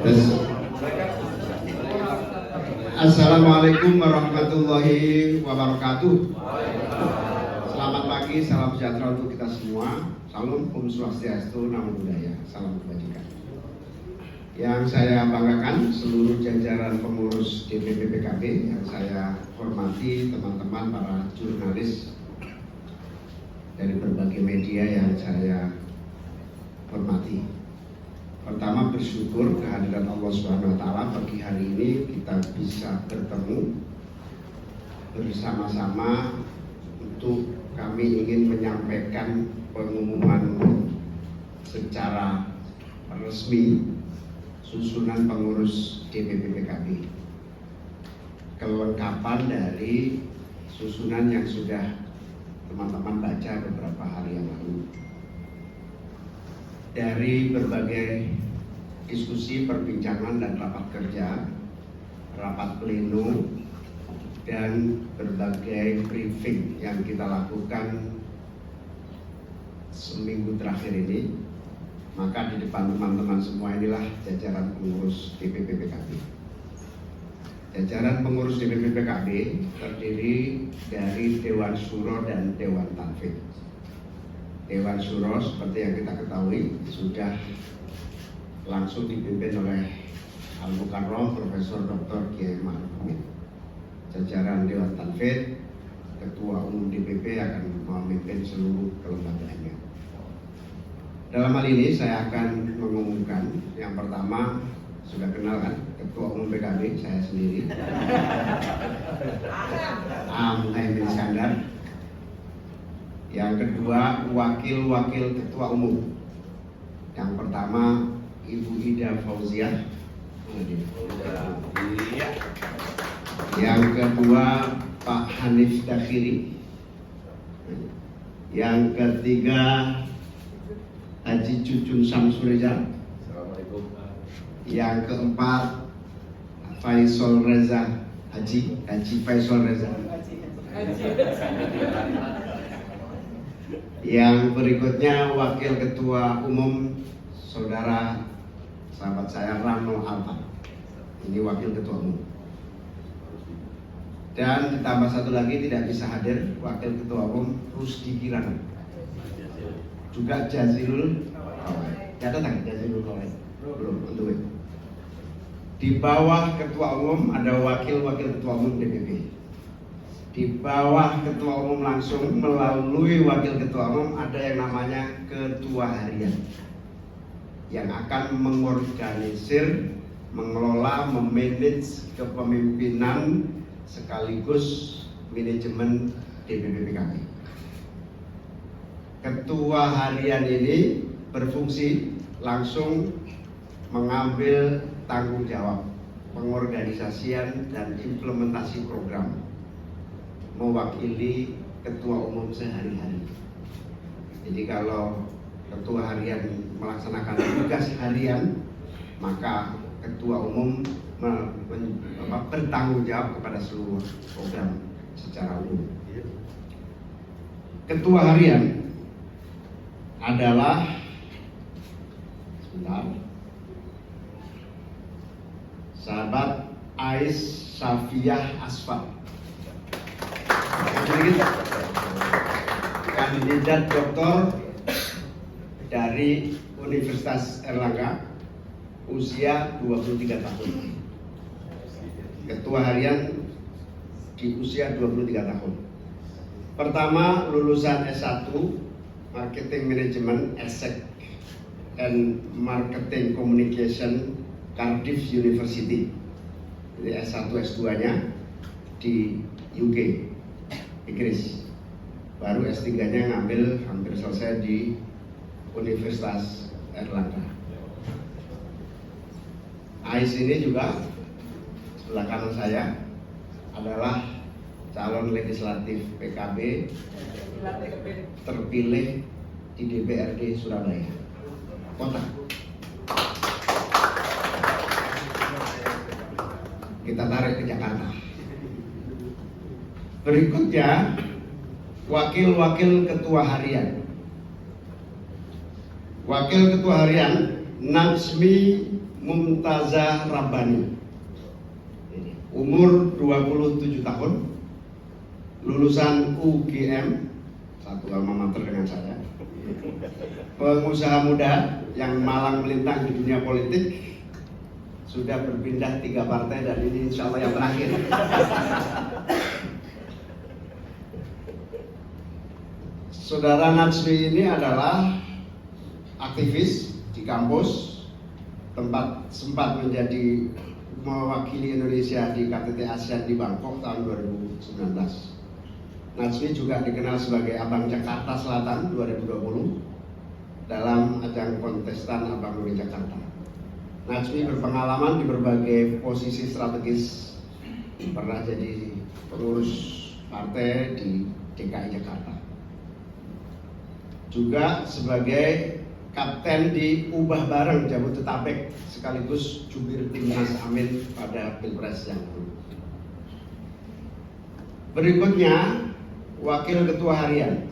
Terus, Assalamualaikum warahmatullahi wabarakatuh. Selamat pagi, salam sejahtera untuk kita semua. Salam Om Swastiastu, Namo Buddhaya, salam kebajikan. Yang saya banggakan seluruh jajaran pengurus DPP PKB yang saya hormati, teman-teman para jurnalis dari berbagai media yang saya hormati. Pertama, bersyukur kehadiran Allah Subhanahu wa Ta'ala pagi hari ini kita bisa bertemu bersama-sama untuk kami ingin menyampaikan pengumuman secara resmi susunan pengurus DPP PKB. Kelengkapan dari susunan yang sudah teman-teman baca beberapa hari yang lalu. Dari berbagai diskusi, perbincangan dan rapat kerja, rapat pleno, dan berbagai briefing yang kita lakukan seminggu terakhir ini, maka di depan teman-teman semua inilah jajaran pengurus DPP PKB. Jajaran pengurus DPP PKB terdiri dari Dewan Syuro dan Dewan Tanfid. Dewan Syuro seperti yang kita ketahui sudah langsung dipimpin oleh Al-Mukarram Profesor Dr. Kiai Ma'ruf Amin. Jajaran Dewan Tanfid, Ketua Umum DPP akan memimpin seluruh kelembagaannya. Dalam hal ini saya akan mengumumkan yang pertama, sudah kenal kan Ketua Umum PKB, saya sendiri, Muhaimin Iskandar. Yang kedua, wakil-wakil ketua umum. Yang pertama, Ibu Ida Fauziah. Yang kedua, Pak Hanif Dakhiri. Yang ketiga, Haji Cucun Samsureza. Yang keempat, Faisal Reza Haji Faisal Reza. Yang berikutnya Wakil Ketua Umum Saudara sahabat saya Rano Alfa. Ini Wakil Ketua Umum. Dan ditambah satu lagi tidak bisa hadir Wakil Ketua Umum Rusdi Kirana. Juga Jazilul Kawai. Datang Jazilul Kawai. Belum untuk itu. Di bawah Ketua Umum ada Wakil-Wakil Ketua Umum DPP. Di bawah Ketua Umum langsung melalui Wakil Ketua Umum ada yang namanya Ketua Harian yang akan mengorganisir, mengelola, memanage kepemimpinan sekaligus manajemen DPP PKB. Ketua Harian ini berfungsi langsung mengambil tanggung jawab pengorganisasian dan implementasi program, mewakili ketua umum sehari-hari. Jadi kalau ketua harian melaksanakan tugas harian, maka ketua umum bertanggung jawab kepada seluruh program secara umum. Ketua harian adalah sahabat Ais Safiah Asfar, kandidat doktor dari Universitas Erlangga, usia 23 tahun. Ketua harian di usia 23 tahun. Pertama, lulusan S1 Marketing Management ESSEC and Marketing Communication Cardiff University. Jadi S1 S2-nya di UK, Inggris. Baru S3-nya ngambil hampir selesai di Universitas Erlangga. Ais ini juga sebelah kanan saya adalah calon legislatif PKB terpilih di DPRD Surabaya Kota. Kita tarik ke Jakarta. Berikutnya wakil-wakil ketua harian. Wakil ketua harian Najmi Mumtazah Rabbani, umur 27 tahun, lulusan UGM, satu alma mater dengan saya. Pengusaha muda yang malang melintang di dunia politik, sudah berpindah 3 partai dan ini insya Allah yang terakhir. Saudara Najmi ini adalah aktivis di kampus, tempat sempat menjadi mewakili Indonesia di KTT ASEAN di Bangkok tahun 2019. Najmi juga dikenal sebagai Abang Jakarta Selatan 2020 dalam ajang kontestan Abang None Jakarta. Najmi berpengalaman di berbagai posisi strategis, pernah jadi pengurus partai di DKI Jakarta, juga sebagai kapten di Ubah Bareng Jabodetabek sekaligus jubir timnas Amin pada Pilpres yang lalu. Berikutnya Wakil Ketua Harian,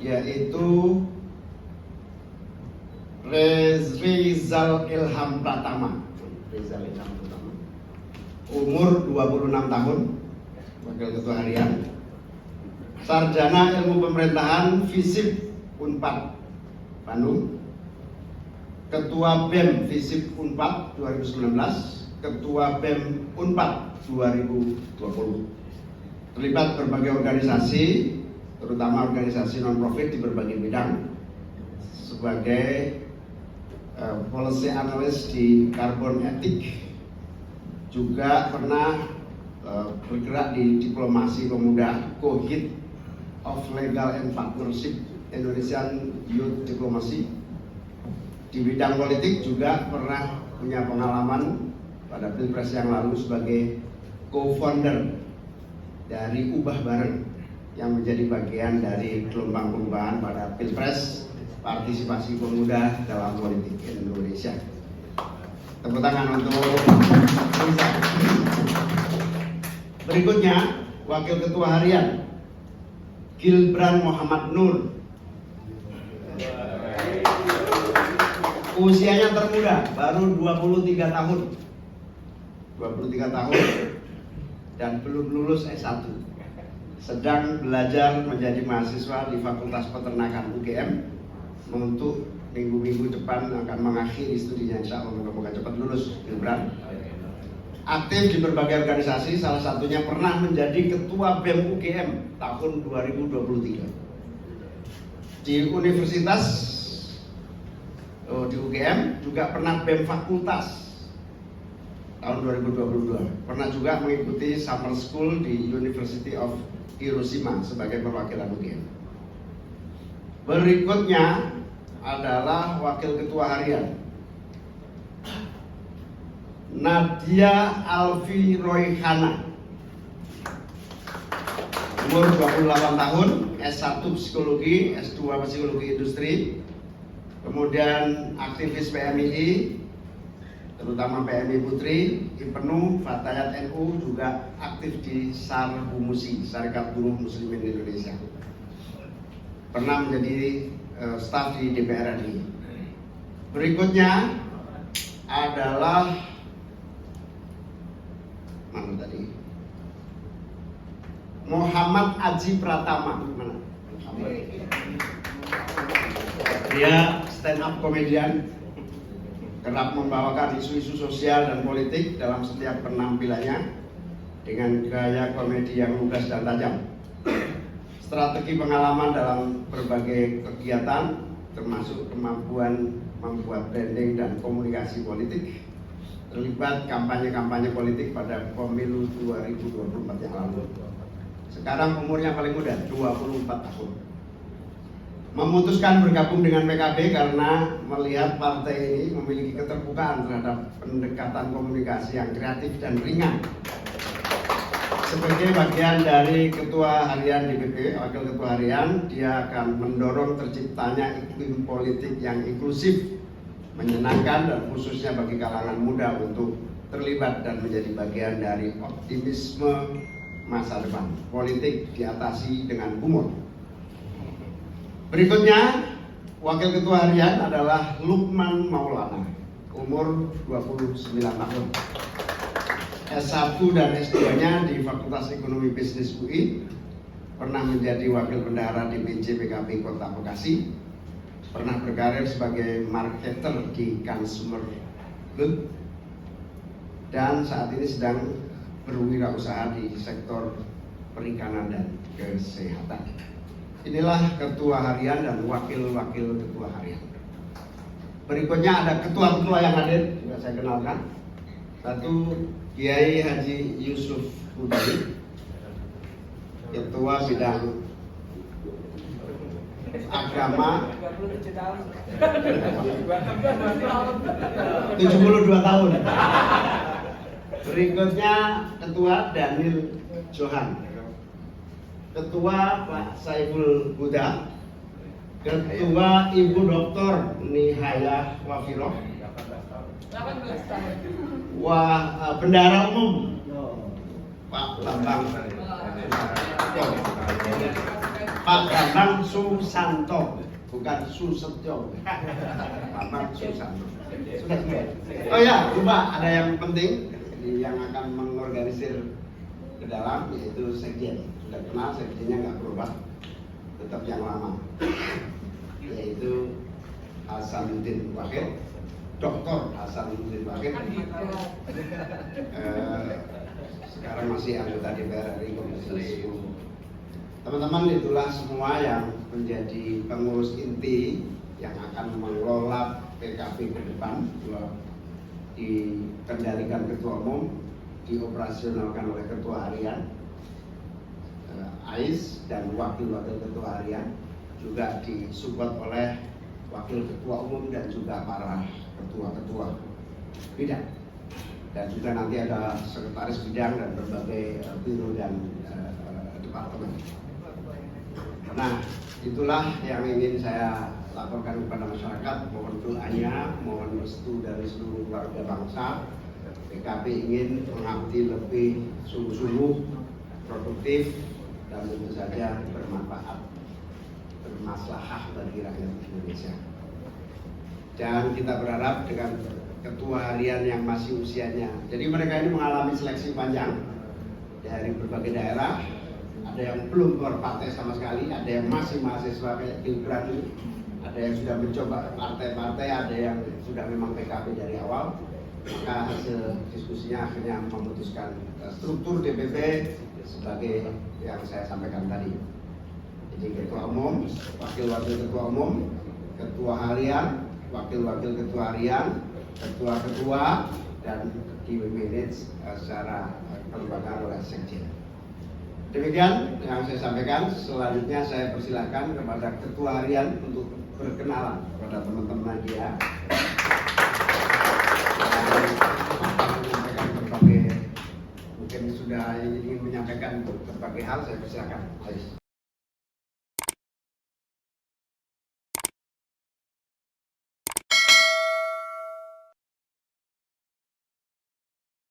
yaitu Rizal Ilham Pratama, umur 26 tahun, Wakil Ketua Harian, Sarjana Ilmu Pemerintahan FISIP Unpad Bandung, Ketua BEM FISIP Unpad 2019, Ketua BEM Unpad 2020. Terlibat berbagai organisasi, terutama organisasi non-profit di berbagai bidang, sebagai policy analyst di Carbon Ethic, juga pernah bergerak di diplomasi pemuda Co-Head of Legal and Partnership Indonesian Youth Diplomacy. Di bidang politik juga pernah punya pengalaman pada Pilpres yang lalu sebagai co-founder dari Ubah Bareng yang menjadi bagian dari gelombang perubahan pada Pilpres, partisipasi pemuda dalam politik Indonesia. Tepuk tangan untuk Riza. Berikutnya Wakil Ketua Harian Gilbran Muhammad Nur, usianya termuda, baru 23 tahun. 23 tahun dan belum lulus S1. Sedang belajar menjadi mahasiswa di Fakultas Peternakan UGM. Untuk minggu-minggu depan akan mengakhiri studinya, insya Allah, moga-moga cepat lulus. Gibran aktif di berbagai organisasi, salah satunya pernah menjadi Ketua BEM UGM tahun 2023. Di Universitas di UGM juga pernah BEM Fakultas tahun 2022. Pernah juga mengikuti summer school di University of Hiroshima sebagai perwakilan UGM. Berikutnya adalah Wakil Ketua Harian Nadia Alfi Royhana, umur 28 tahun, S1 Psikologi, S2 Psikologi Industri, kemudian aktivis PMII, terutama PMI Putri, IPENU, Fatayat NU, juga aktif di SAR Bumusi, Serikat Buruh Muslimin Indonesia. Pernah menjadi staf di DPR RI. Berikutnya adalah mana tadi? Muhammad Aji Pratama. Mana? Dia stand up komedian, kerap membawakan isu-isu sosial dan politik dalam setiap penampilannya dengan gaya komedi yang lugas dan tajam. Strategi pengalaman dalam berbagai kegiatan, termasuk kemampuan membuat branding dan komunikasi politik, terlibat kampanye-kampanye politik pada pemilu 2024 yang lalu. Sekarang umurnya paling muda, 24 tahun. Memutuskan bergabung dengan PKB karena melihat partai ini memiliki keterbukaan terhadap pendekatan komunikasi yang kreatif dan ringan. Sebagai bagian dari Ketua Harian DPP, Wakil Ketua Harian, dia akan mendorong terciptanya iklim politik yang inklusif, menyenangkan, dan khususnya bagi kalangan muda untuk terlibat dan menjadi bagian dari optimisme masa depan. Politik diatasi dengan humor. Berikutnya, Wakil Ketua Harian adalah Lukman Maulana, umur 29 tahun. S1 dan S2-nya di Fakultas Ekonomi Bisnis UI, pernah menjadi Wakil Bendahara DPC PKB Kota Bekasi, pernah berkarir sebagai marketer di Consumer Good, dan saat ini sedang berwirausaha di sektor perikanan dan kesehatan. Inilah Ketua Harian dan Wakil-Wakil Ketua Harian. Berikutnya ada ketua-ketua yang hadir, juga saya kenalkan. Satu, Kiai Haji Yusuf Hudari, Ketua Bidang Agama, 72 tahun. Berikutnya Ketua Daniel Johan, Ketua Pak Saiful Huda, Ketua Ibu Dr. Nihaya Wafiroh, Bendahara Umum Pak Bambang Susanto, bukan Susetyo, Bambang Susanto. Sudah. Oh ya, lupa ada yang penting yang akan mengorganisir ke dalam, yaitu sekjen. Sudah kenal, sekjennya nggak berubah, tetap yang lama, yaitu Hasanuddin Wakil, Dr. Hasanuddin Wakil. Sekarang masih anggota DPR RI Komisi 10. Teman-teman, itulah semua yang menjadi pengurus inti yang akan mengelola PKB ke depan, dikendalikan Ketua Umum, dioperasionalkan oleh Ketua Harian AIS dan Wakil-Wakil Ketua Harian, juga disupport oleh Wakil Ketua Umum dan juga para Ketua-Ketua Bidang. Dan juga nanti ada Sekretaris Bidang dan berbagai biro dan departemen. Nah, itulah yang ingin saya laporkan kepada masyarakat. Mohon doanya, mohon restu dari seluruh warga bangsa. PKB ingin mengabdi lebih sungguh-sungguh, produktif, dan tentu saja bermanfaat, bermaslahah bagi rakyat Indonesia. Dan kita berharap dengan ketua harian yang masih usianya, jadi mereka ini mengalami seleksi panjang dari berbagai daerah. Ada yang belum berpartai sama sekali, ada yang masih mahasiswa kayak Gibran, ada yang sudah mencoba partai-partai, ada yang sudah memang PKB dari awal. Maka hasil diskusinya akhirnya memutuskan struktur DPP sebagai yang saya sampaikan tadi. Jadi Ketua Umum, Wakil-Wakil Ketua Umum, Ketua Harian, Wakil-Wakil Ketua Harian, Ketua-Ketua, dan di-manage secara kelembagaan oleh Sekjen. Demikian yang saya sampaikan. Selanjutnya saya persilakan kepada Ketua Harian untuk berkenalan kepada teman-teman media. Menyampaikan berbagai, mungkin sudah ingin menyampaikan berbagai hal, saya persilakan.